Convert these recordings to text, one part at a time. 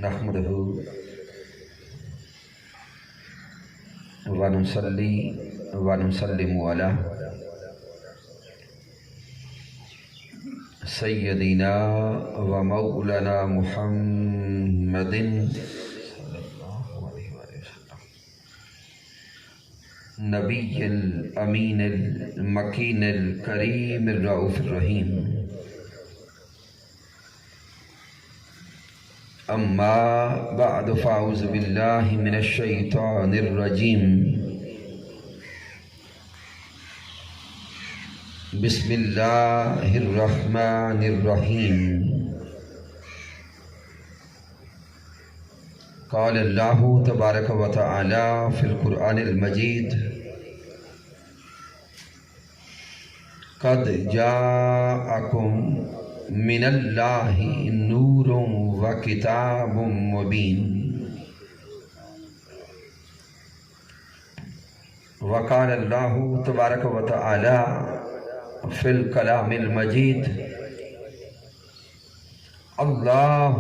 نحمده ونصلي ونسلم على سيدنا ومولانا محمد نبي الأمين المكين الكريم الرؤوف الرحيم. أما بعد فأعوذ بالله من الشيطان الرجيم. بسم الله الرحمن الرحيم. قال الله تبارك وتعالى في القرآن المجيد: قد جاءكم من الله نور وكتاب مبين. وقال الله تبارك وتعالى في الكلام المجيد: الله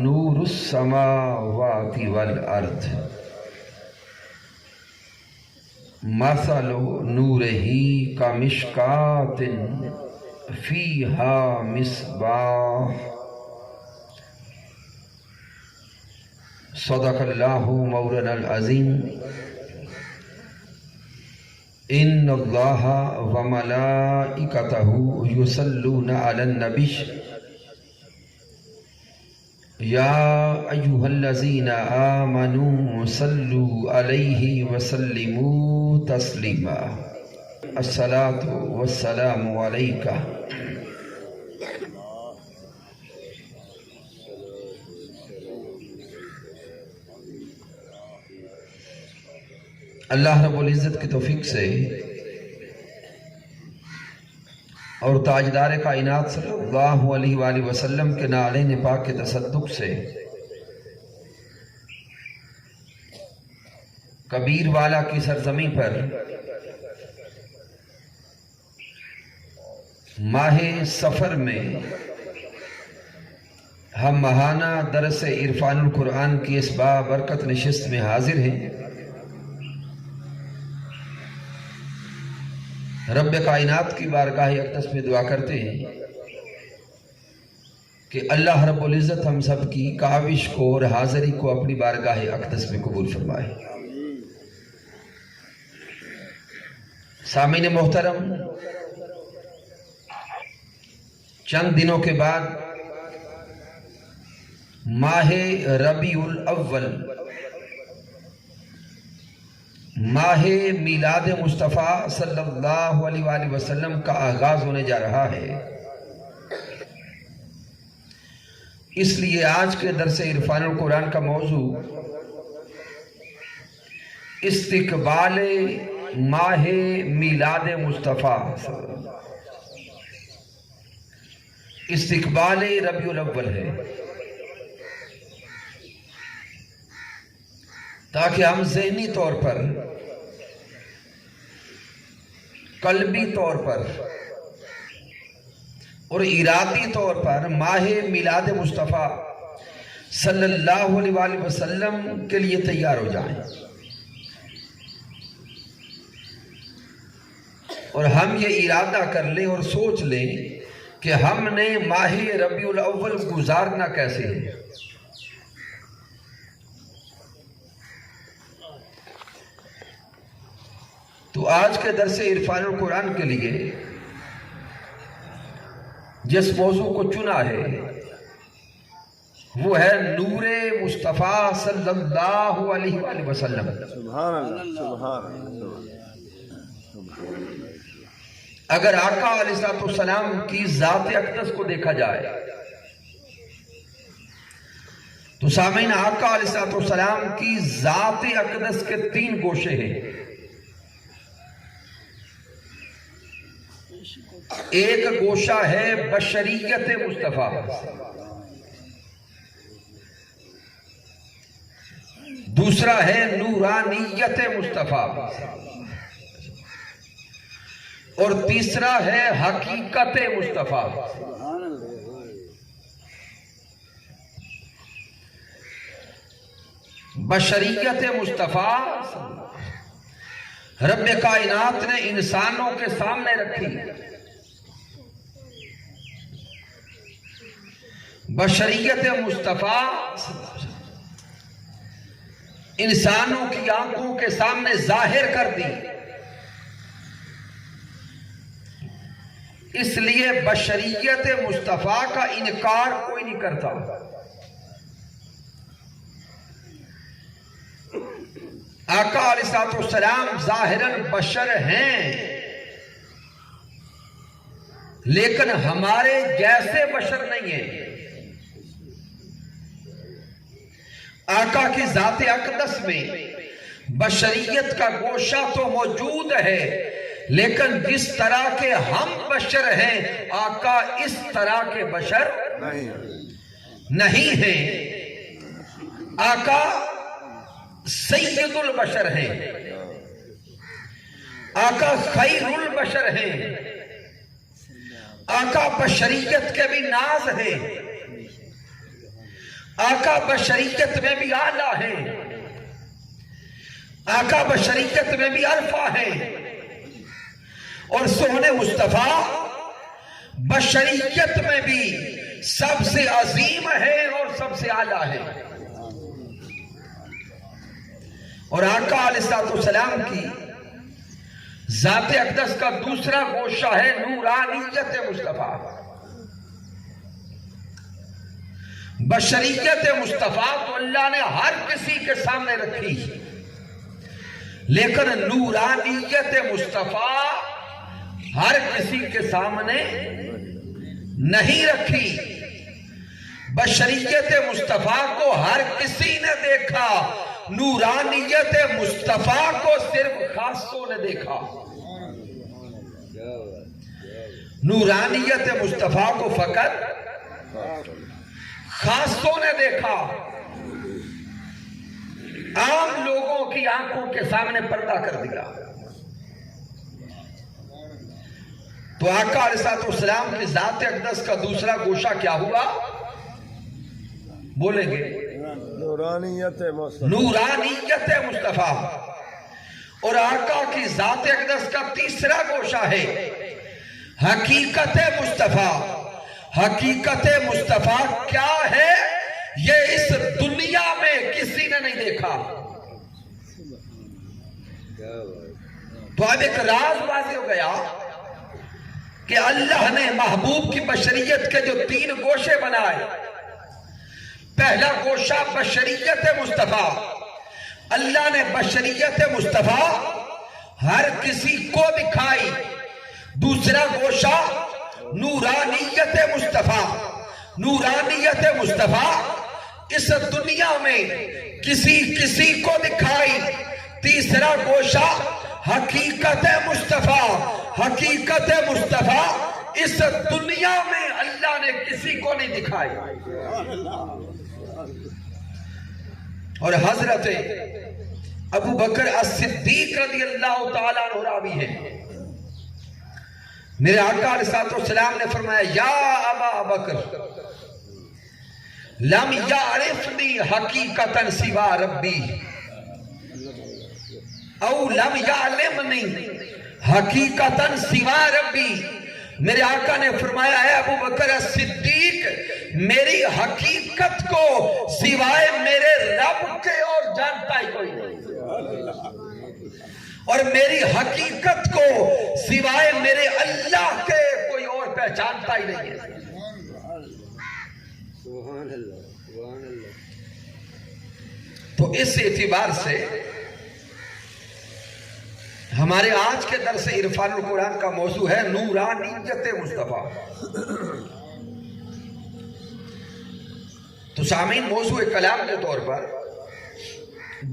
نور السماوات والأرض مثل نوره كمشكاة فيها مصباح. صدق الله مولانا العظيم. إن الله وملائكته يصلون على النبي يا أيها الذين آمنوا صلوا عليه وسلموا تسليما. الصلاة والسلام عليك اللہ رب العزت کی توفیق سے اور تاجدار کائنات صلی اللہ علیہ وآلہ وسلم کے نعلین پاک کے تصدق سے کبیر والا کی سرزمین پر ماہ سفر میں ہم ماہانہ درس عرفان القرآن کی اس بابرکت نشست میں حاضر ہیں. رب کائنات کی بارگاہ اقدس میں دعا کرتے ہیں کہ اللہ رب العزت ہم سب کی کاوش کو اور حاضری کو اپنی بارگاہ اقدس میں قبول فرمائے. سامعین محترم، چند دنوں کے بعد ماہ ربیع الاول، ماہ میلاد مصطفیٰ صلی اللہ علیہ وآلہ وسلم کا آغاز ہونے جا رہا ہے. اس لیے آج کے درس عرفان القرآن کا موضوع استقبال ماہ میلاد مصطفیٰ، استقبال ربیع الاول ہے، تاکہ ہم ذہنی طور پر، قلبی طور پر اور ارادی طور پر ماہ میلاد مصطفیٰ صلی اللہ علیہ وآلہ وسلم کے لیے تیار ہو جائیں، اور ہم یہ ارادہ کر لیں اور سوچ لیں کہ ہم نے ماہ ربیع الاول گزارنا کیسے ہے. تو آج کے درس عرفان القرآن کے لیے جس موضوع کو چنا ہے وہ ہے نور مصطفیٰ صلی اللہ علیہ وآلہ وسلم. سبحان اللہ، سبحان اللہ. اگر آقا علیہ السلام کی ذات اقدس کو دیکھا جائے تو سامعین، آقا علیہ السلام کی ذات اقدس کے 3 گوشے ہیں. ایک گوشہ ہے بشریت مصطفیٰ، دوسرا ہے نورانیت مصطفیٰ، اور تیسرا ہے حقیقت مصطفیٰ. بشریت مصطفیٰ رب کائنات نے انسانوں کے سامنے رکھی. بشریت مصطفیٰ انسانوں کی آنکھوں کے سامنے ظاہر کر دی. اس لیے بشریت مصطفیٰ کا انکار کوئی نہیں کرتا. آقا علیہ السلام ظاہراً بشر ہیں، لیکن ہمارے جیسے بشر نہیں ہیں. آقا کی ذات اقدس میں بشریت کا گوشہ تو موجود ہے، لیکن جس طرح کے ہم بشر ہیں آقا اس طرح کے بشر نہیں ہیں. آقا سید البشر ہیں، آقا خیر البشر ہیں، آقا بشریت کے بھی ناز ہیں، آقا بشریت میں بھی اعلیٰ ہیں، آقا بشریت میں بھی الفا ہیں. اور سونے مصطفیٰ بشریت میں بھی سب سے عظیم ہے اور سب سے اعلیٰ ہے. اور آقا علیہ السلام کی ذات اقدس کا دوسرا گوشہ ہے نورانیت مصطفیٰ. بشریت مصطفیٰ تو اللہ نے ہر کسی کے سامنے رکھی، لیکن نورانیت مصطفیٰ ہر کسی کے سامنے نہیں رکھی. بشریت مصطفیٰ کو ہر کسی نے دیکھا، نورانیت مصطفیٰ کو صرف خاصوں نے دیکھا. نورانیت مصطفیٰ کو فقط خاصوں نے دیکھا. عام لوگوں کی آنکھوں کے سامنے پردہ کر دیا. تو آقا علیہ السلام کی ذات اقدس کا دوسرا گوشہ کیا ہوا؟ بولیں گے نورانیت مصطفیٰ. اور آقا کی ذات اقدس کا تیسرا گوشہ ہے حقیقت مصطفیٰ. حقیقت مصطفیٰ کیا ہے یہ اس دنیا میں کسی نے نہیں دیکھا. تو اب ایک راز واضح ہو گیا کہ اللہ نے محبوب کی بشریت کے جو 3 گوشے بنائے. پہلا گوشہ بشریت مصطفیٰ، اللہ نے بشریت مصطفیٰ ہر کسی کو دکھائی. دوسرا گوشہ نورانیت مصطفیٰ. نورانیت مصطفیٰ اس دنیا میں کسی کو دکھائی. تیسرا گوشہ حقیقت مصطفیٰ. حقیقت مصطفیٰ اس دنیا میں اللہ نے کسی کو نہیں دکھائی. اور حضرت ابو بکر الصدیق رضی اللہ تعالیٰ عنہ راوی ہے. میرے آقا علیہ السلام نے فرمایا یا ابا بکر لم یعرفنی حقیقتا سوا ربی او لم یعلمنی حقیقتا سوا ربی. میرے آقا نے فرمایا ہے ابو بکر صدیق میری حقیقت کو سوائے میرے رب کے اور جانتا ہی کوئی نہیں، اور میری حقیقت کو سوائے میرے اللہ کے کوئی اور پہچانتا ہی نہیں ہے. تو اس اعتبار سے ہمارے آج کے درس عرفان القرآن کا موضوع ہے نورانیت مصطفیٰ. تو سامعین موضوع کلام کے طور پر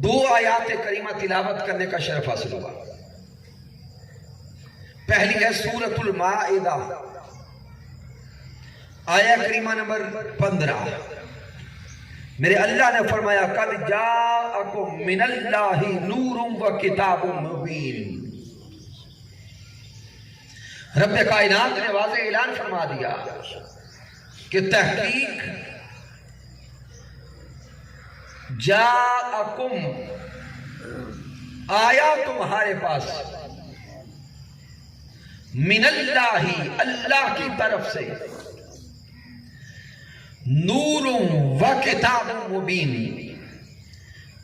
2 آیات کریمہ تلاوت کرنے کا شرف حاصل ہوا. پہلی ہے سورۃ المائدہ آیہ کریمہ نمبر 15. میرے اللہ نے فرمایا قد جاءکم من اللہ نور و کتاب مبین. رب کائنات نے واضح اعلان فرما دیا کہ تحقیق جاءکم آیا تمہارے پاس من اللہ اللہ کی طرف سے نور و کتاب مبین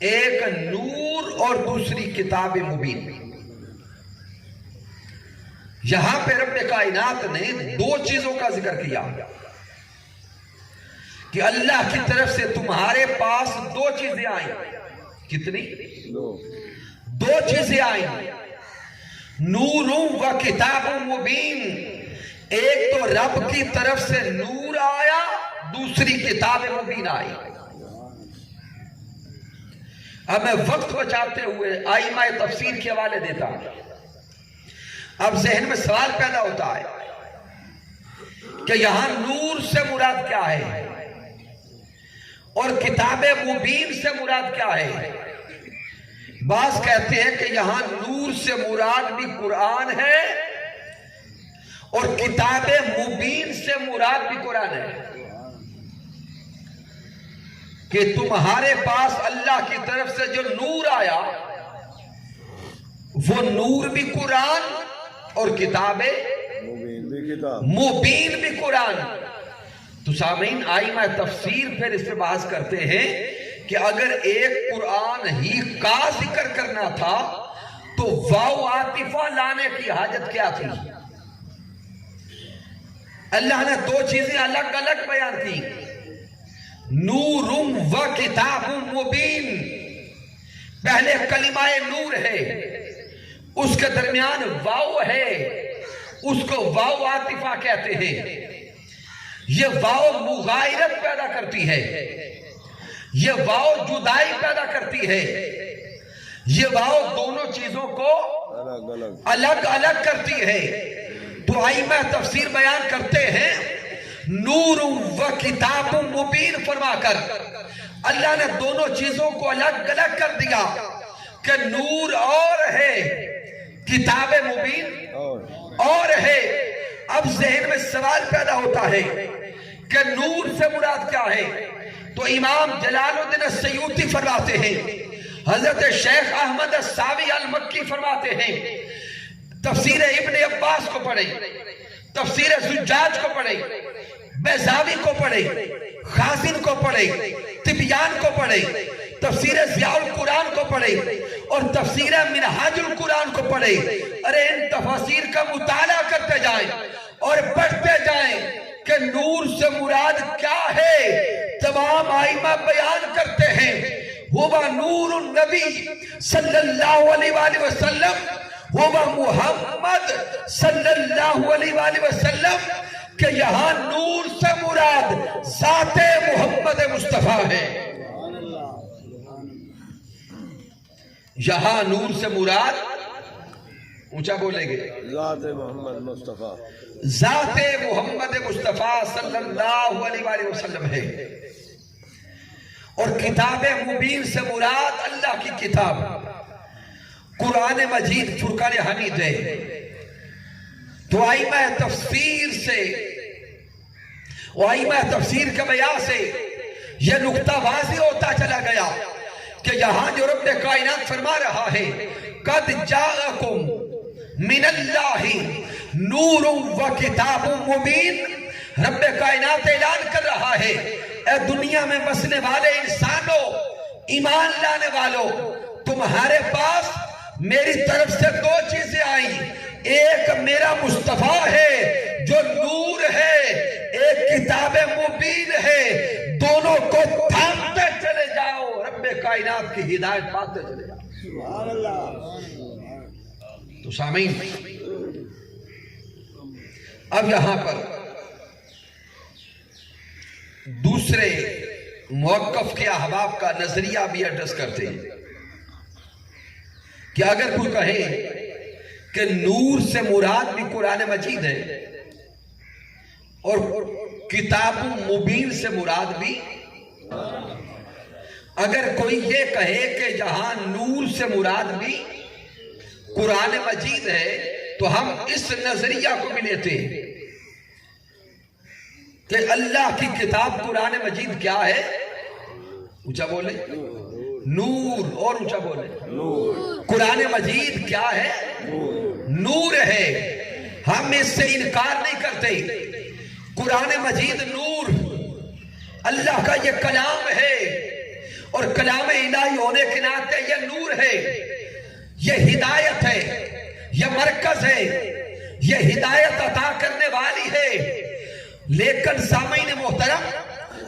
ایک نور اور دوسری کتاب مبین یہاں پہ رب کائنات نے دو چیزوں کا ذکر کیا کہ اللہ کی طرف سے تمہارے پاس دو چیزیں آئیں کتنی دو چیزیں آئیں نور و کتاب مبین ایک تو رب کی طرف سے نور آیا دوسری کتاب مبین آئی اب میں وقت بچاتے ہوئے آئمہ تفسیر کے حوالے دیتا ہوں اب ذہن میں سوال پیدا ہوتا ہے کہ یہاں نور سے مراد کیا ہے اور کتاب مبین سے مراد کیا ہے بعض کہتے ہیں کہ یہاں نور سے مراد بھی قرآن ہے اور کتاب مبین سے مراد بھی قرآن ہے کہ تمہارے پاس اللہ کی طرف سے جو نور آیا وہ نور بھی قرآن اور کتاب مبین بھی قرآن تو سامعین آئمہ تفسیر پھر اس پہ بحث کرتے ہیں کہ اگر ایک قرآن ہی کا ذکر کرنا تھا تو واو عاطفہ لانے کی حاجت کیا تھی اللہ نے دو چیزیں الگ الگ بیان کی نور و کتاب مبین پہلے کلمہ نور ہے اس کے درمیان واو ہے اس کو واو عاطفہ کہتے ہیں یہ واو مغایرت پیدا کرتی ہے یہ واو جدائی پیدا کرتی ہے یہ واو دونوں چیزوں کو الگ الگ کرتی ہے تو آئمہ تفسیر بیان کرتے ہیں نور و کتاب مبین فرما کر اللہ نے دونوں چیزوں کو الگ الگ کر دیا کہ نور اور ہے کتاب مبین اور ہے اب ذہن میں سوال پیدا ہوتا ہے کہ نور سے مراد کیا ہے تو امام جلال الدین السیوطی فرماتے ہیں حضرت شیخ احمد الساوی المکی فرماتے ہیں تفسیر ابن عباس کو پڑھیں تفسیر زجاج کو پڑھیں بیضاوی کو پڑھیں خازن کو پڑھیں طبیان کو پڑھیں تفسیر ضیاء القرآن کو پڑھیں اور تفسیر منہاج القرآن کو پڑھیں ارے ان تفاسیر کا مطالعہ کرتے جائیں اور پڑھتے جائیں کہ نور سے مراد کیا ہے تمام آئمہ بیان کرتے ہیں وہ نور النبی صلی اللہ علیہ وآلہ وسلم وہ محمد صلی اللہ علیہ وآلہ وسلم کہ یہاں نور سے مراد ذات محمد مصطفیٰ ہے یہاں نور سے مراد اونچا بولیں گے ذات محمد مصطفیٰ ذات محمد مصطفیٰ صلی اللہ علیہ وآلہ وسلم ہے اور کتاب مبین سے مراد اللہ کی کتاب قرآن مجید فرقان حمید ہے تو آئمہ تفسیر سے آئمہ تفسیر کے بیان سے یہ نقطہ واضح ہوتا چلا گیا کہ یہاں جو رب کائنات فرما رہا ہے قد جاءکم من اللہ نور و کتاب مبین رب کائنات اعلان کر رہا ہے اے دنیا میں بسنے والے انسانوں ایمان لانے والوں تمہارے پاس میری طرف سے دو چیزیں آئیں ایک میرا مصطفیٰ ہے جو نور ہے ایک کتاب مبین ہے دونوں کو تھامتے چلے جاؤ رب کائنات کی ہدایت پاتے چلے جاؤ سبحان اللہ تو سامعین اب یہاں پر دوسرے موقف کے احباب کا نظریہ بھی ایڈریس کرتے ہیں کہ اگر کوئی کہے کہ نور سے مراد بھی قرآن مجید ہے اور کتاب مبین سے مراد بھی اگر کوئی یہ کہے کہ جہاں نور سے مراد بھی قرآن مجید ہے تو ہم اس نظریہ کو بھی لیتے ہیں کہ اللہ کی کتاب قرآن مجید کیا ہے اونچا بولے نور، اور اونچا بولے قرآن مجید کیا ہے؟ نور ہے، ہم اس سے انکار نہیں کرتے۔ قرآن مجید نور، اللہ کا یہ کلام ہے، اور کلام الہی ہونے کے ناطے یہ نور ہے، یہ ہدایت ہے، یہ مرکز ہے، یہ ہدایت عطا کرنے والی ہے۔ لیکن سامعین محترم،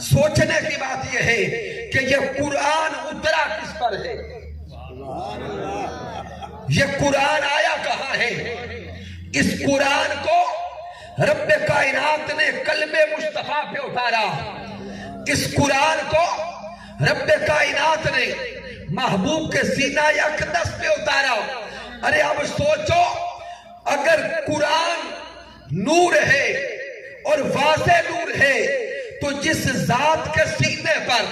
سوچنے کی بات یہ ہے کہ یہ قرآن اترا کس پر ہے؟ یہ قرآن آیا کہاں ہے؟ اس قرآن کو رب کائنات نے قلب مصطفیٰ پہ اتارا، اس قرآن کو رب کائنات نے محبوب کے سینہ اقدس پہ اتارا۔ ارے اب سوچو، اگر قرآن نور ہے اور واضح نور ہے، تو جس ذات کے سینے پر،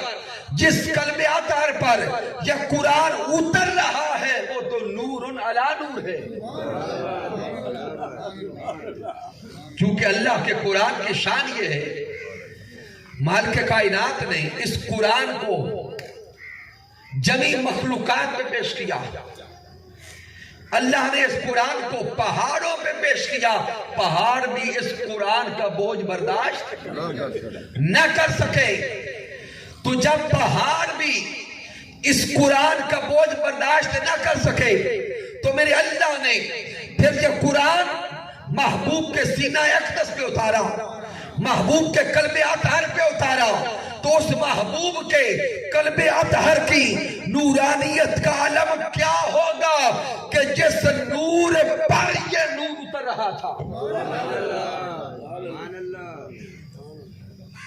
جس قلب اطہر پر یہ قرآن اتر رہا ہے، وہ تو نور علی نور ہے۔ کیونکہ اللہ کے قرآن کی شان یہ ہے، مالک کائنات نے اس قرآن کو جمیع مخلوقات پہ پیش کیا۔ اللہ نے اس قرآن کو پہاڑوں پہ پیش کیا، پہاڑ بھی اس قرآن کا بوجھ برداشت نہ کر سکے۔ تو جب پہاڑ بھی اس قرآن کا بوجھ برداشت نہ کر سکے، تو میرے اللہ نے پھر یہ قرآن محبوب کے سینہ اقدس پہ اتارا، محبوب کے قلب اطہر پہ اتارا۔ تو اس محبوب کے قلب اطہر کی نورانیت کا علم کیا ہوگا کہ جس نور پر یہ نور اتر رہا تھا۔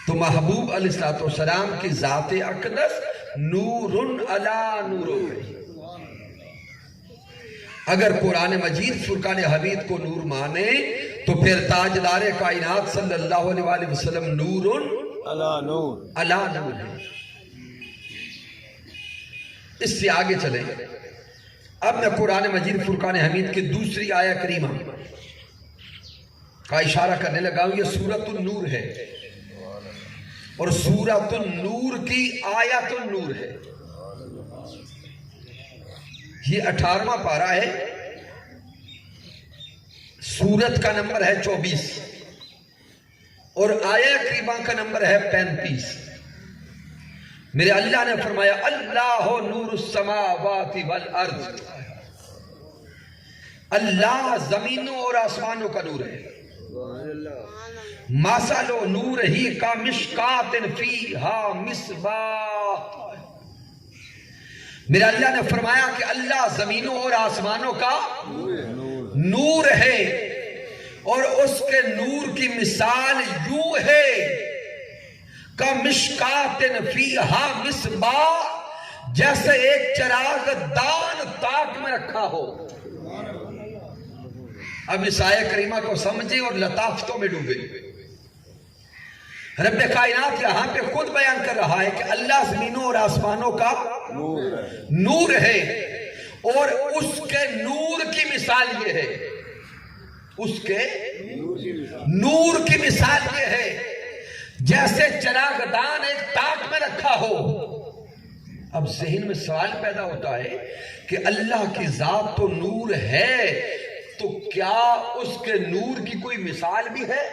تو محبوب علیہ السلام کی ذات اقدس نور علی نور ہے۔ اگر قرآن مجید فرقان حمید کو نور مانے تو پھر تاجدار کائنات صلی اللہ علیہ وآلہ وسلم نور علی نور ہے۔ اس سے آگے چلیں، اب میں قرآن مجید فرقان حمید کی دوسری آیہ کریمہ کا اشارہ کرنے لگا ہوں۔ یہ سورۃ النور ہے، اور سورۃ النور کی آیت النور ہے۔ یہ 18واں پارہ ہے، سورت کا نمبر ہے 24، اور آیہ کریمہ کا نمبر ہے 35۔ میرے اللہ نے فرمایا اللہ نور السماوات والارض، اللہ زمینوں اور آسمانوں کا نور ہے۔ مثل نورہ کمشکاۃ فیہا مصباح، میرے اللہ نے فرمایا کہ اللہ زمینوں اور آسمانوں کا نور ہے، اور اس کے نور کی مثال یوں ہے کمشکاۃ فیہا مصباح، جیسے ایک چراغ دان تاک میں رکھا ہو۔ اب اس آیہ کریمہ کو سمجھیں اور لطافتوں میں ڈوبے۔ رب کائنات یہاں پہ خود بیان کر رہا ہے کہ اللہ زمینوں اور آسمانوں کا نور ہے، اور اس کے نور کی مثال یہ ہے، اس کے نور کی مثال یہ ہے جیسے چراغ دان ایک تاک میں رکھا ہو۔ اب ذہن میں سوال پیدا ہوتا ہے کہ اللہ کی ذات تو نور ہے، تو کیا اس کے نور کی کوئی مثال بھی ہے؟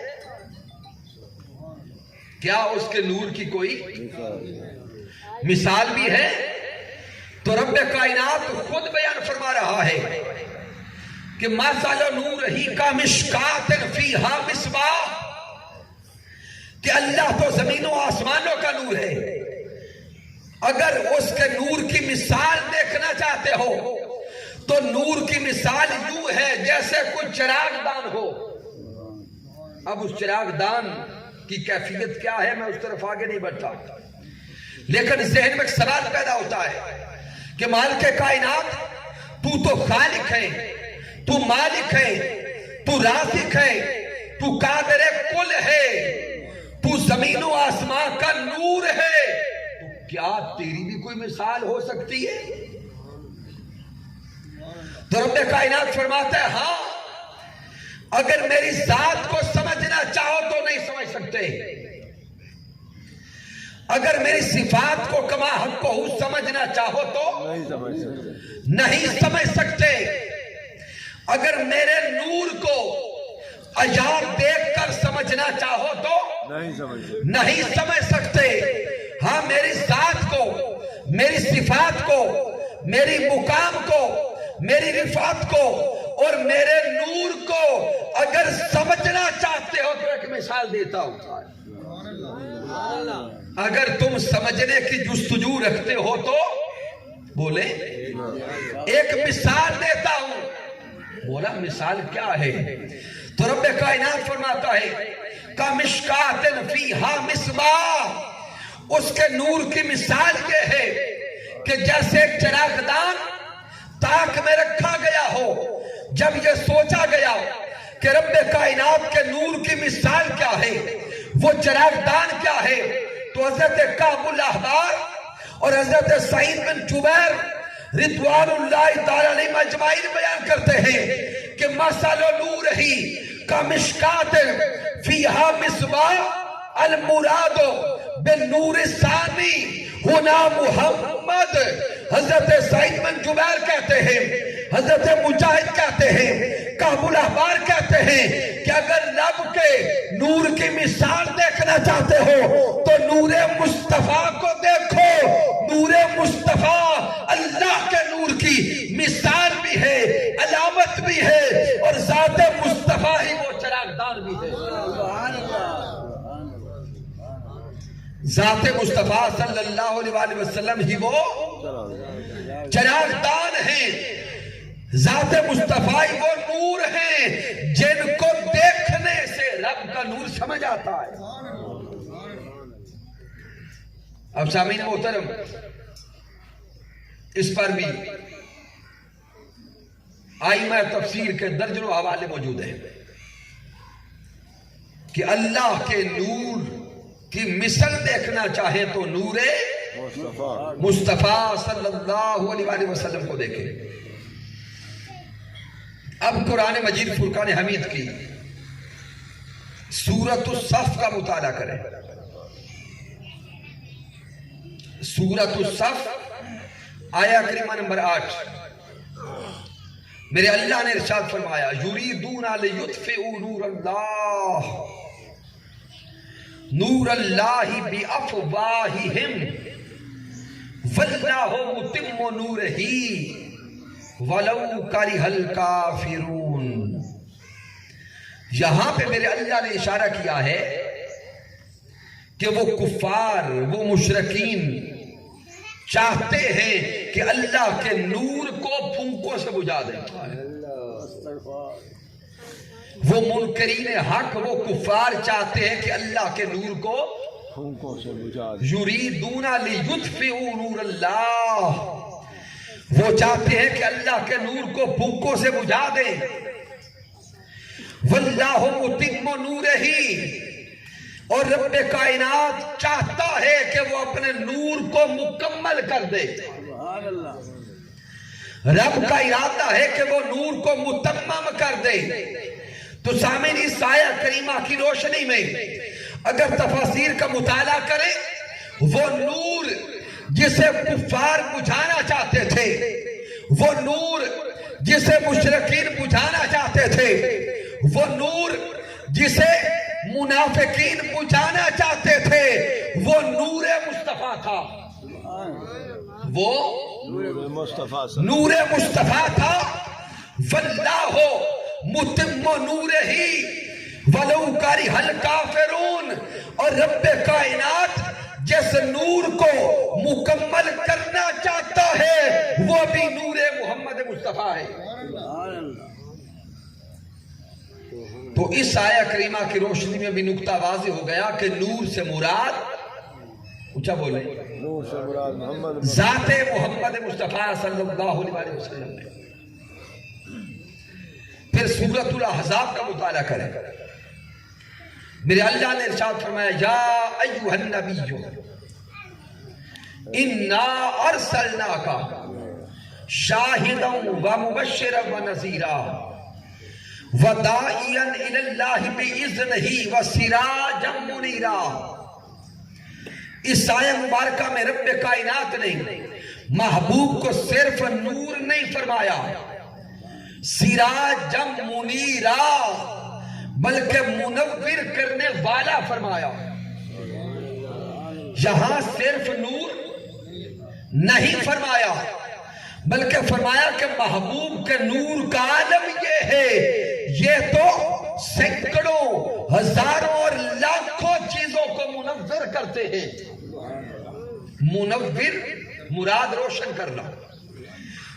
کیا اس کے نور کی کوئی مثال بھی ہے؟ تو رب کائنات خود بیان فرما رہا ہے کہ مثل نورہ کمشکاۃ فیہا مصباح، کہ اللہ تو زمینوں آسمانوں کا نور ہے۔ اگر اس کے نور کی مثال دیکھنا چاہتے ہو تو نور کی مثال یوں ہے جیسے کوئی چراغ دان ہو۔ اب اس چراغ دان کی کیفیت کیا ہے میں اس طرف آگے نہیں بڑھتا، لیکن ذہن میں ایک سوال پیدا ہوتا ہے کہ مالک کائنات تو خالق ہے، تو مالک ہے، تو رازق ہے، تو قادر کل ہے، تو زمین و آسمان کا نور ہے، تو کیا تیری بھی کوئی مثال ہو سکتی ہے؟ تو رب کائنات فرماتا ہے ہاں، اگر میری ذات کو سمجھنا چاہو تو نہیں سمجھ سکتے، اگر میری صفات کو کما حق کو سمجھنا چاہو تو نہیں سمجھ سکتے. نہیں سمجھ سکتے. اگر میرے نور کو عیار دیکھ کر سمجھنا چاہو تو نہیں سمجھ سکتے. نہیں سمجھ سکتے. ہاں میری ذات کو، میری صفات کو، میری مقام کو، میری رفعت کو اور میرے نور کو اگر سمجھنا چاہتے ہو تو ایک مثال دیتا ہوں. اگر تم سمجھنے کی جستجو رکھتے ہو تو بولے ایک مثال دیتا ہوں. بولا مثال کیا ہے؟ تو رب کائنات فرماتا ہے کمشکات فیہا مصباح، اس کے نور کی مثال یہ ہے کہ جیسے ایک چراغ دان تاک میں رکھا گیا ہو. جب یہ سوچا گیا کہ رب کائنات کے نور کی مثال کیا ہے، وہ چراغ دان کیا ہے، تو حضرت کعب الاحبار اور حضرت سعید بن جبیر رضوان اللہ تعالی علیہم اجمعین بیان کرتے ہیں کہ مثل نورہ کمشکات فیہا مصباح المراد بالنور الثانی ہنا محمد. حضرت سعید بن جبیر کہتے ہیں، حضرت مجاہد کہتے ہیں، کعب الاحبار کہتے ہیں کہ اگر رب کے نور کی مثال دیکھنا چاہتے ہو تو نور مصطفیٰ کو دیکھو. نور مصطفیٰ اللہ کے نور کی مثال بھی ہے، علامت بھی ہے، اور ذات مصطفیٰ ہی وہ چراغ دان بھی ہے. ذات مصطفیٰ صلی اللہ علیہ وسلم ہی وہ چراغ دان ہیں. ذات مصطفیٰ ہی وہ نور ہیں جن کو دیکھنے سے رب کا نور سمجھ آتا ہے. اب سامعین محترم، اس پر بھی آئمہ تفسیر کے درجنوں حوالے موجود ہیں کہ اللہ کے نور کی مثل دیکھنا چاہے تو نور مصطفیٰ صلی اللہ علیہ وسلم کو دیکھیں. اب قرآن مجید فرقان حمید کی سورۃ الصف کا مطالعہ کریں. سورۃ الصف آیہ کریمہ نمبر 8. میرے اللہ نے ارشاد فرمایا یریدون لیطفئوا نور اللہ بافواہہم واللہ متم نورہ ولو کرہ الکافرون. یہاں پہ میرے اللہ نے اشارہ کیا ہے کہ وہ کفار، وہ مشرکین چاہتے ہیں کہ اللہ کے نور کو پھونکوں سے بجھا دیں. وہ منکرین حق، وہ کفار چاہتے ہیں کہ اللہ کے نور کو پھونکوں سے بجھا دیں. یریدون لیطفئوا نور اللہ، وہ چاہتے ہیں کہ اللہ کے نور کو پھونکوں سے بجھا دیں. واللہ متم نورہ، اور رب کائنات چاہتا ہے کہ وہ اپنے نور کو مکمل کر دے. رب کا ارادہ ہے کہ وہ نور کو متمم کر دے. تو سامعین اس آیہ کریمہ کی روشنی میں اگر تفاسیر کا مطالعہ کریں، وہ نور جسے کفار بجھانا چاہتے تھے، وہ نور جسے مشرکین بجھانا چاہتے تھے، وہ نور جسے منافقین بجھانا چاہتے تھے، وہ نور مصطفیٰ تھا. وہ نور مصطفیٰ تھا. واللہ متم نورہ ولو کرہ الکافرون، اور رب کائنات جس نور کو مکمل کرنا چاہتا ہے وہ بھی نور محمد مصطفیٰ ہے. تو اس آیہ کریمہ کی روشنی میں بھی نقطہ واضح ہو گیا کہ نور سے مراد، اونچا بولیں، نور سے مراد محمد ذات محمد مصطفیٰ صلی اللہ علیہ وسلم ہے. پھر سورۃ الاحزاب کا مطالعہ کریں. میرے اللہ نے ارشاد فرمایا یا ایھا النبی انا ارسلناک شاہدا ومبشرا ونذیرا وداعیا الی اللہ باذنہ وسراجا منیرا. اس آیہ مبارکہ میں رب کائنات نے محبوب کو صرف نور نہیں فرمایا، سراجم منیرا، بلکہ منور کرنے والا فرمایا۔ یہاں صرف نور نہیں فرمایا، بلکہ فرمایا کہ محبوب کے نور کا عالم یہ ہے، یہ تو سینکڑوں ہزاروں اور لاکھوں چیزوں کو منور کرتے ہیں۔ منور مراد روشن کرنا،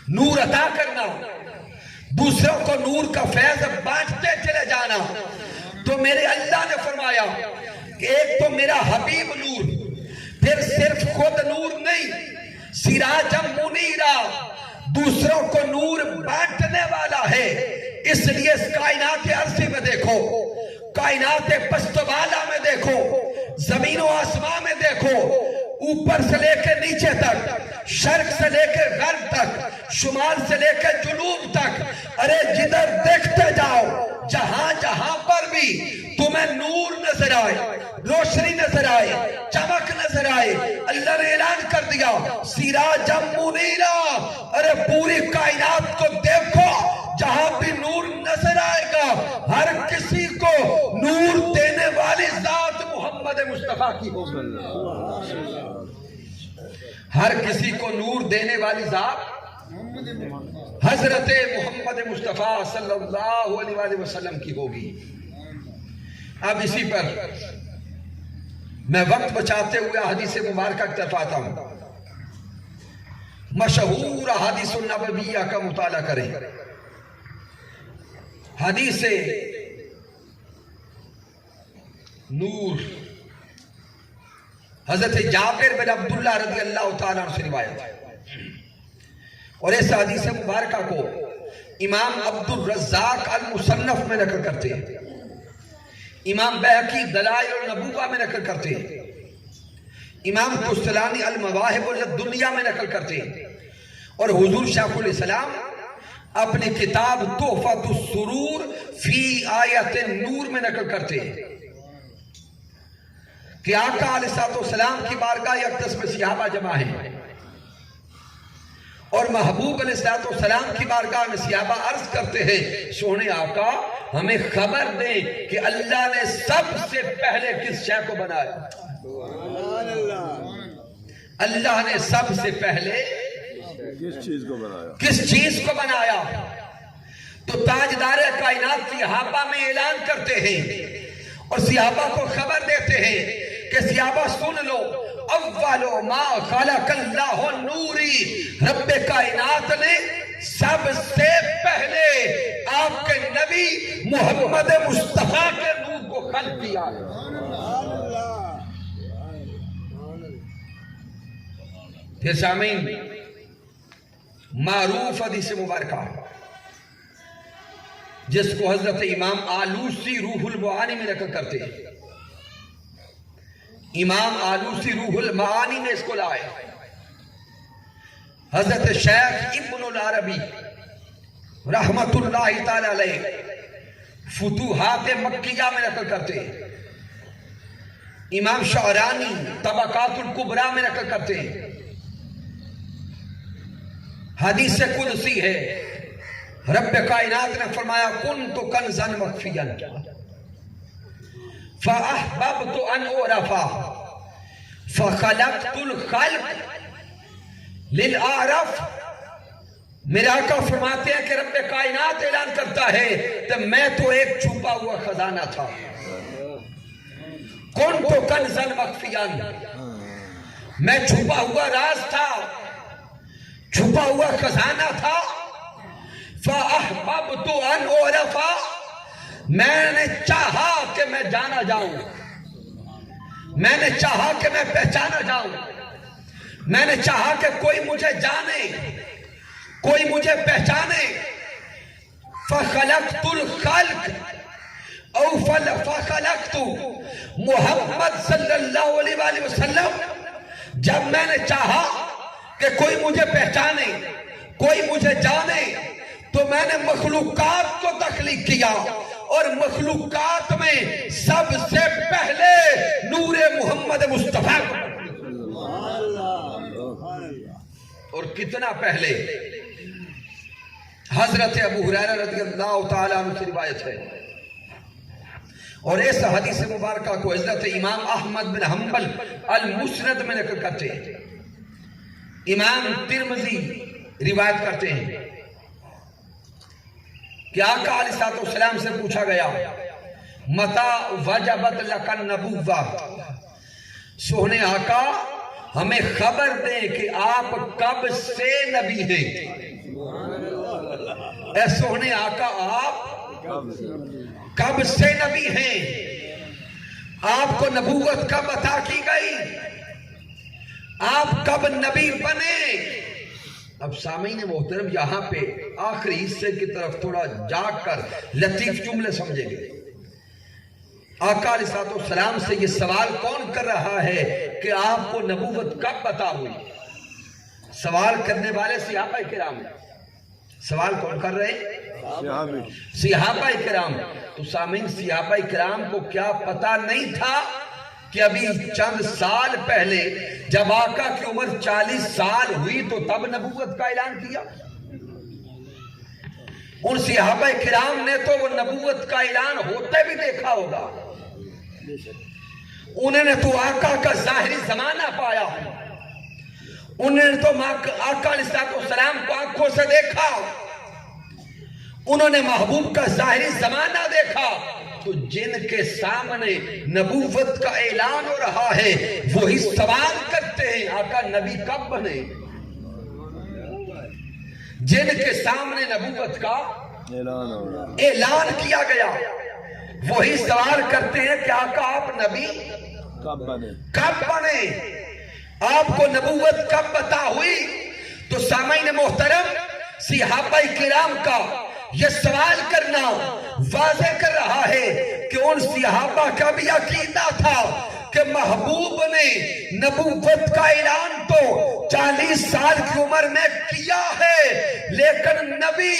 نور عطا کرنا، دوسروں کو نور کا فیض بانٹتے چلے جانا۔ تو میرے اللہ نے فرمایا کہ ایک تو میرا حبیب نور، پھر صرف خود نور نہیں، سراجم منیرا، دوسروں کو نور بانٹنے والا ہے۔ اس لیے اس کائنات عرضی میں دیکھو، کائنات پست و بالا میں دیکھو، زمین و آسمان میں دیکھو، اوپر سے لے کے نیچے تک، شرق سے لے کے غرب تک، شمال سے لے کے جنوب تک، ارے جدھر دیکھتے جاؤ، جہاں جہاں پر بھی تمہیں نور نظر آئے، روشنی نظر آئے، چمک نظر آئے، اللہ نے اعلان کر دیا سراجم منیرا۔ ارے پوری کائنات کو دیکھو، جہاں بھی نور نظر آئے گا، ہر کسی کو نور دینے والی ذات محمد مصطفیٰ کی ہوگی۔ ہر کسی کو نور دینے والی ذات حضرت محمد مصطفیٰ صلی اللہ علیہ وآلہ وسلم کی ہوگی۔ اب اسی پر میں وقت بچاتے ہوئے حدیث مبارکہ کی طرف آتا ہوں۔ مشہور حدیث النبویہ کا مطالعہ کریں۔ حدیث نور حضرت جابر بن عبداللہ رضی اللہ تعالیٰ عنہ سے روایت ہے، اور اس حدیث مبارکہ کو امام عبد الرزاق المصنف میں نقل کرتے ہیں، امام بہقی دلائل النبوہ میں نقل کرتے ہیں، امام قسطلانی المواہب الدنیا میں نقل کرتے ہیں، اور حضور شیخ الاسلام اپنی کتاب تحفۃ السرور فی آیت النور میں نقل کرتے ہیں کہ آقا علیہ السلام کی بارگاہ اقدس میں صحابہ جمع ہیں، اور محبوب علیہ السلام کی بارگاہ میں صحابہ عرض کرتے ہیں سونے آقا ہمیں خبر دیں کہ اللہ نے سب سے پہلے کس شے کو بنایا؟ اللہ نے سب سے پہلے کس چیز کو بنایا؟ کس چیز کو بنایا؟ تو تاجدار کائنات صحابہ میں اعلان کرتے ہیں اور صحابہ کو خبر دیتے ہیں کہ صحابہ سن لو، اول ما خلق اللہ نوری، رب کائنات نے سب سے پہلے آپ کے نبی محمد مصطفیٰ کے نور کو خلق کیا۔ پھر سامعین معروف حدیث مبارکہ جس کو حضرت امام آلوسی روح المعانی میں نقل کرتے ہیں، امام آلوسی روح المعانی میں اس کو لائے، حضرت شیخ ابن العربی رحمت اللہ تعالی علیہ فتوحات مکیہ میں نقل کرتے ہیں، امام شعرانی طبقات الکبریٰ میں نقل کرتے ہیں۔ حدیث قدسی ہے، رب کائنات نے فرمایا کنت کنزا مخفیا فاحببت ان اعرف فخلقت الخلق للاعرف۔ میرے آقا فرماتے ہیں کہ رب کائنات اعلان کرتا ہے کہ میں تو ایک چھپا ہوا خزانہ تھا، کنت کنزا مخفیا، میں چھپا ہوا راز تھا، چھپا ہوا خزانہ تھا۔ فَأَحْبَبْتُ أَنْ أُعْرَفَ، میں نے چاہا کہ میں جانا جاؤں، میں نے چاہا کہ میں پہچانا جاؤں، میں نے چاہا کہ کوئی مجھے جانے، کوئی مجھے پہچانے۔ فَخَلَقْتُ الْخَلْقِ او فَخَلَقْتُ محمد صلی اللہ علیہ وآلہ وسلم، جب میں نے چاہا کہ کوئی مجھے پہچانے، کوئی مجھے جانے، تو میں نے مخلوقات کو تخلیق کیا، اور مخلوقات میں سب سے پہلے نور محمد مصطفیٰ کو۔ اور کتنا پہلے حضرت ابو ہریرہ رضی اللہ تعالیٰ عنہ سے روایت ہے، اور اس حدیث مبارکہ کو حضرت امام احمد بن حنبل المسند میں نقل کرتے ہیں، امام ترمذی روایت کرتے ہیں کہ آقا علیہ السلام سے پوچھا گیا متا وجبت لک النبوہ، سونے آقا ہمیں خبر دیں کہ آپ کب سے نبی ہیں۔ اے سونے آقا آپ کب سے نبی ہیں؟ آپ کو نبوت کب عطا کی گئی؟ آپ کب نبی بنے؟ اب سامعین محترم یہاں پہ آخری حصے کی طرف تھوڑا جاگ کر لطیف جملے سمجھیں گے۔ آقا علیہ السلام سے یہ سوال کون کر رہا ہے کہ آپ کو نبوت کب عطا ہوئی؟ سوال کرنے والے صحابہ کرام ہیں۔ سوال کون کر رہے ہیں؟ صحابہ کرام۔ تو سامعین صحابہ کرام کو کیا پتا نہیں تھا کہ ابھی چند سال پہلے جب آقا کی عمر 40 سال ہوئی تو تب نبوت کا اعلان کیا؟ ان صحابہ کرام نے تو وہ نبوت کا اعلان ہوتے بھی دیکھا ہوگا، انہوں نے تو آقا کا ظاہری زمانہ پایا، انہوں نے تو آقا علیہ السلام کو آنکھوں سے دیکھا، انہوں نے محبوب کا ظاہری زمانہ دیکھا۔ تو جن کے سامنے نبوت کا اعلان ہو رہا ہے وہی سوال کرتے ہیں آقا نبی کب بنے؟ جن کے سامنے نبوت کا اعلان کیا گیا وہی سوال کرتے ہیں کہ آقا آپ نبی کب بنے؟ آپ کو نبوت کب عطا ہوئی؟ تو سامعین محترم صحابہ کرام کا یہ سوال کرنا واضح کر رہا ہے کہ ان صحابہ کا بھی عقیدہ تھا کہ محبوب نے نبوت کا اعلان تو 40 سال کی عمر میں کیا ہے، لیکن نبی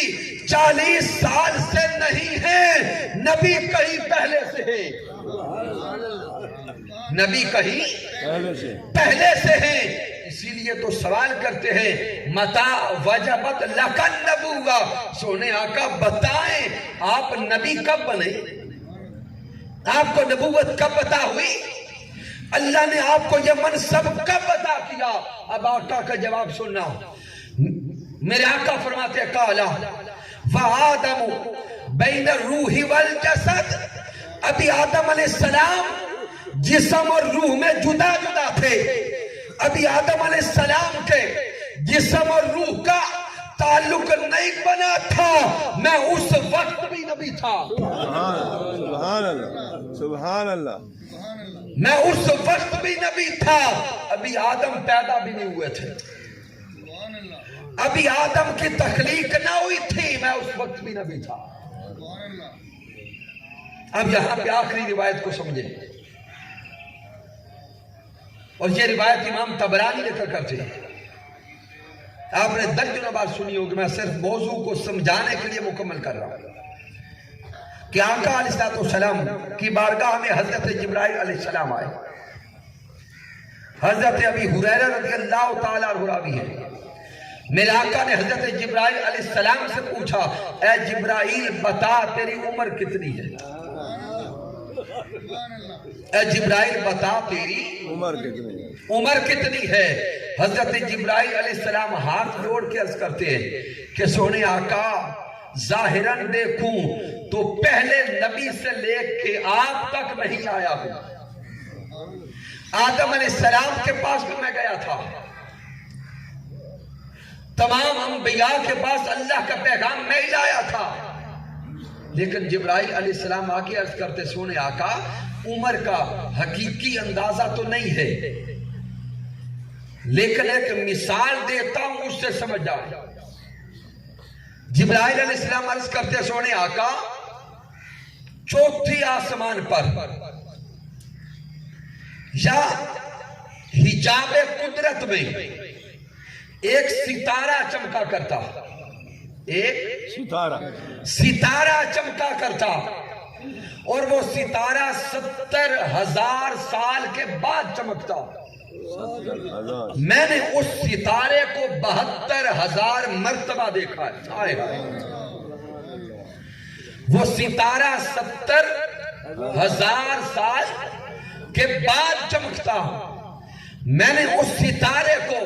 40 سال سے نہیں ہے، نبی کہیں پہلے سے ہے، نبی کہیں پہلے سے ہیں۔ اسی لیے تو سوال کرتے ہیں متا وجبت لک النبوہ، سونے آقا بتائیں آپ نبی کب بنے؟ آپ کو نبوت کب عطا ہوئی؟ اللہ نے آپ کو یہ منصب کب عطا کیا؟ اب آقا کا جواب سننا، میرے آقا فرماتے ہیں قالا وآدم بین الروح والجسد، ابھی آدم علیہ السلام جسم اور روح میں جدا جدا تھے، ابھی آدم علیہ السلام کے جسم اور روح کا تعلق نہیں بنا تھا، میں اس وقت بھی نبی تھا، سبحان اللہ سبحان اللہ، میں اس وقت بھی نبی تھا، ابھی آدم پیدا بھی نہیں ہوئے تھے، ابھی آدم کی تخلیق نہ ہوئی تھی، میں اس وقت بھی نبی تھا۔ اب یہاں پہ آخری روایت کو سمجھیں، اور یہ روایت امام طبرانی لے کر کرتے ہیں، آپ نے درجنوں بار سنی ہوگی، میں صرف موضوع کو سمجھانے کے لیے مکمل کر رہا ہوں کہ آقا علیہ السلام کی بارگاہ میں حضرت جبرائیل علیہ السلام آئے، حضرت ابی ہریرہ رضی اللہ تعالیٰ عنہ راوی ہے، میرے آقا نے حضرت جبرائیل علیہ السلام سے پوچھا اے جبرائیل بتا تیری عمر کتنی ہے؟ اے جبرائیل بتا تیری عمر کتنی ہے؟ حضرت جبرائیل علیہ السلام ہاتھ جوڑ کے عرض کرتے ہیں کہ سونے آقا ظاہراً دیکھوں تو پہلے نبی سے لے کے آپ تک نہیں آیا ہوں، آدم علیہ السلام کے پاس بھی میں گیا تھا، تمام انبیاء کے پاس اللہ کا پیغام میں ہی لایا تھا، لیکن جبرائیل علیہ السلام آگے عرض کرتے سونے آقا عمر کا حقیقی اندازہ تو نہیں ہے، لیکن ایک مثال دیتا ہوں اس سے سمجھ جاؤ۔ جبرائیل علیہ السلام عرض کرتے سونے آقا چوتھی آسمان پر یا حجاب قدرت میں ایک ستارہ چمکا کرتا، ایک ستارہ چمکا کرتا، اور وہ ستارہ 70,000 سال کے بعد چمکتا، میں نے اس ستارے کو 72,000 مرتبہ دیکھا ہے. آئے وہ ستارہ 70,000 سال کے بعد چمکتا. میں نے اس ستارے کو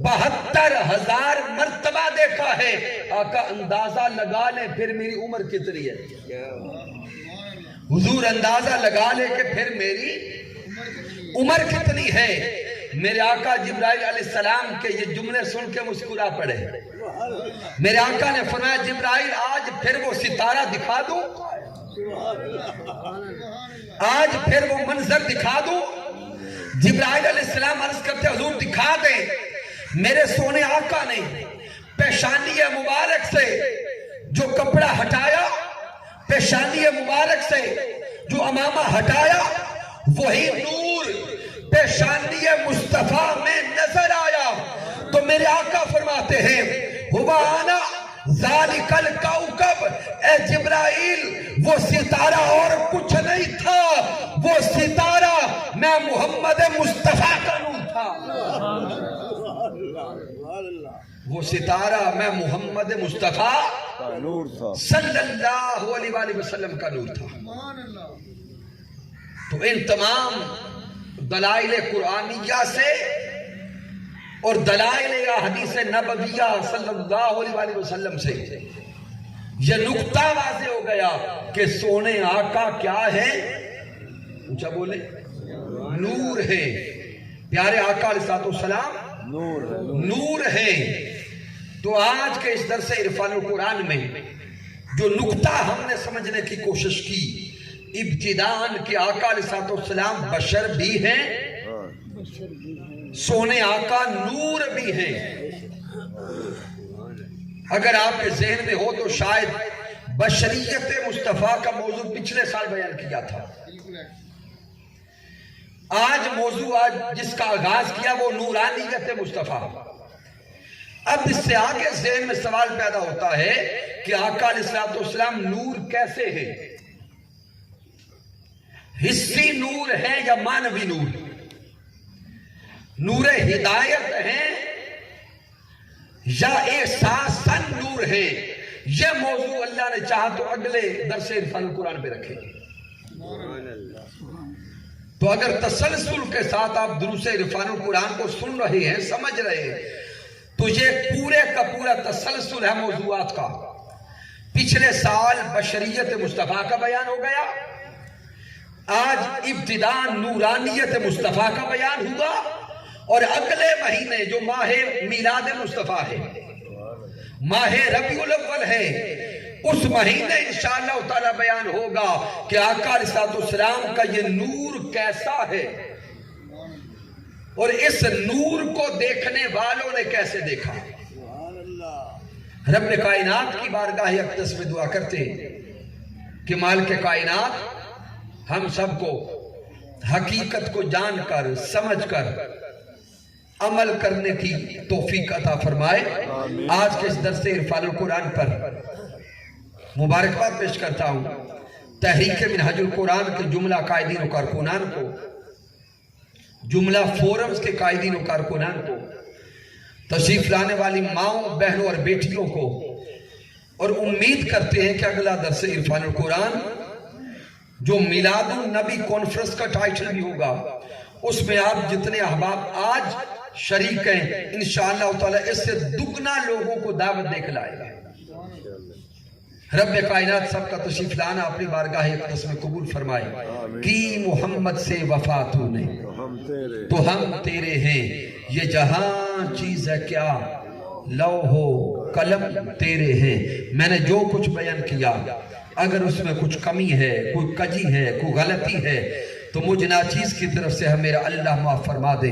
72,000 مرتبہ دیکھا ہے. آقا اندازہ لگا لیں پھر میری عمر کتنی ہے. حضور اندازہ لگا لیں کہ پھر میری عمر کتنی ہے. میرے آقا جبرائیل علیہ السلام کے یہ جملے سن کے مسکرا پڑے. میرے آقا نے فرمایا جبرائیل آج پھر وہ ستارہ دکھا دوں, آج پھر وہ منظر دکھا دوں. جبرائیل علیہ السلام عرض کرتے حضور دکھا دیں. میرے سونے آقا نے پیشانی مبارک سے جو کپڑا ہٹایا, پیشانی مبارک سے جو امامہ ہٹایا, وہی نور پیشانی مصطفیٰ میں نظر آیا. تو میرے آقا فرماتے ہیں ہوا انا ذالک الکوکب, اے جبرائیل وہ ستارہ اور کچھ نہیں تھا, وہ ستارہ میں محمد مصطفیٰ کا نور تھا. وہ ستارہ میں محمد مصطفیٰ صلی اللہ علیہ وآلہ وسلم کا نور تھا. تو ان تمام دلائل قرآنیہ سے اور دلائل حدیث نبویہ صلی اللہ علیہ وآلہ وسلم سے یہ نقطہ واضح ہو گیا کہ سونے آقا کیا ہے, اونچا بولے, نور ہے. پیارے آقا علیہ السلام نور ہے. تو آج کے اس درس عرفان القرآن میں جو نقطہ ہم نے سمجھنے کی کوشش کی, ابتداءً کہ آقا علیہ السلام بشر بھی ہیں, سونے آقا نور بھی ہیں. اگر آپ کے ذہن میں ہو تو شاید بشریت مصطفیٰ کا موضوع پچھلے سال بیان کیا تھا. آج موضوع جس کا آغاز کیا وہ نورانیت مصطفیٰ. اب اس سے آگے ذہن میں سوال پیدا ہوتا ہے کہ آقا علیہ السلام نور کیسے ہے, حسی نور ہے یا مانوی نور, نور ہدایت ہے یا احساساً نور ہے. یہ موضوع اللہ نے چاہا تو اگلے درس عرفان القرآن پہ رکھے. تو اگر تسلسل کے ساتھ آپ دروس عرفان القرآن کو سن رہے ہیں, سمجھ رہے ہیں, تو یہ پورے کا پورا تسلسل ہے موضوعات کا. پچھلے سال بشریت مصطفیٰ کا بیان ہو گیا, آج ابتداء نورانیت مصطفیٰ کا بیان ہوا, اور اگلے مہینے جو ماہ میلاد مصطفیٰ ہے, ماہ ربیع الاول ہے, اس مہینے انشاءاللہ تعالی بیان ہوگا کہ آقا علیہ السلام کا یہ نور کیسا ہے اور اس نور کو دیکھنے والوں نے کیسے دیکھا. رب کائنات کی بارگاہ اقدس میں دعا کرتے ہیں کہ مالک کائنات ہم سب کو حقیقت کو جان کر سمجھ کر عمل کرنے کی توفیق عطا فرمائے. آج کے اس درس عرفان القرآن پر مبارکباد پیش کرتا ہوں تحریک منہاج القرآن کے جملہ قائدین و کارکنان کو, جملہ فورمز کے قائدین و کارکنان کو, تشریف لانے والی ماؤں بہنوں اور بیٹیوں کو, اور امید کرتے ہیں کہ اگلا درس عرفان القرآن جو میلاد النبی کانفرنس کا ٹائٹل بھی ہوگا, اس میں آپ جتنے احباب آج شریک ہیں انشاءاللہ تعالی اس سے دگنا لوگوں کو دعوت دے کے لائے گا. رب کائنات سب کا تشریف لانا اپنی بارگاہ اقدس میں قبول فرمائے. کی محمد سے وفا تو نے تو ہم تیرے ہیں, یہ جہاں چیز ہے کیا لوح و قلم تیرے ہیں. میں نے جو کچھ بیان کیا اگر اس میں کچھ کمی ہے, کوئی کجی ہے, کوئی غلطی ہے, تو مجھ ناچیز کی طرف سے ہم میرا اللہ معاف فرما دے.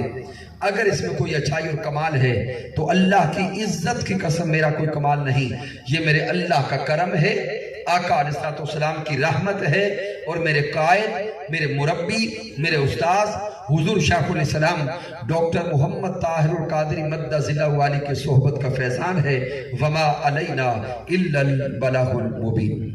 اگر اس میں کوئی اچھائی اور کمال ہے تو اللہ کی عزت کی قسم میرا کوئی کمال نہیں, یہ میرے اللہ کا کرم ہے, آقا علیہ السلام کی رحمت ہے, اور میرے قائد, میرے مربی, میرے استاذ حضور شیخ الاسلام ڈاکٹر محمد طاہر القادری مدد ذلہ والی کے صحبت کا فیضان ہے. وما علینا الا البلاغ المبین.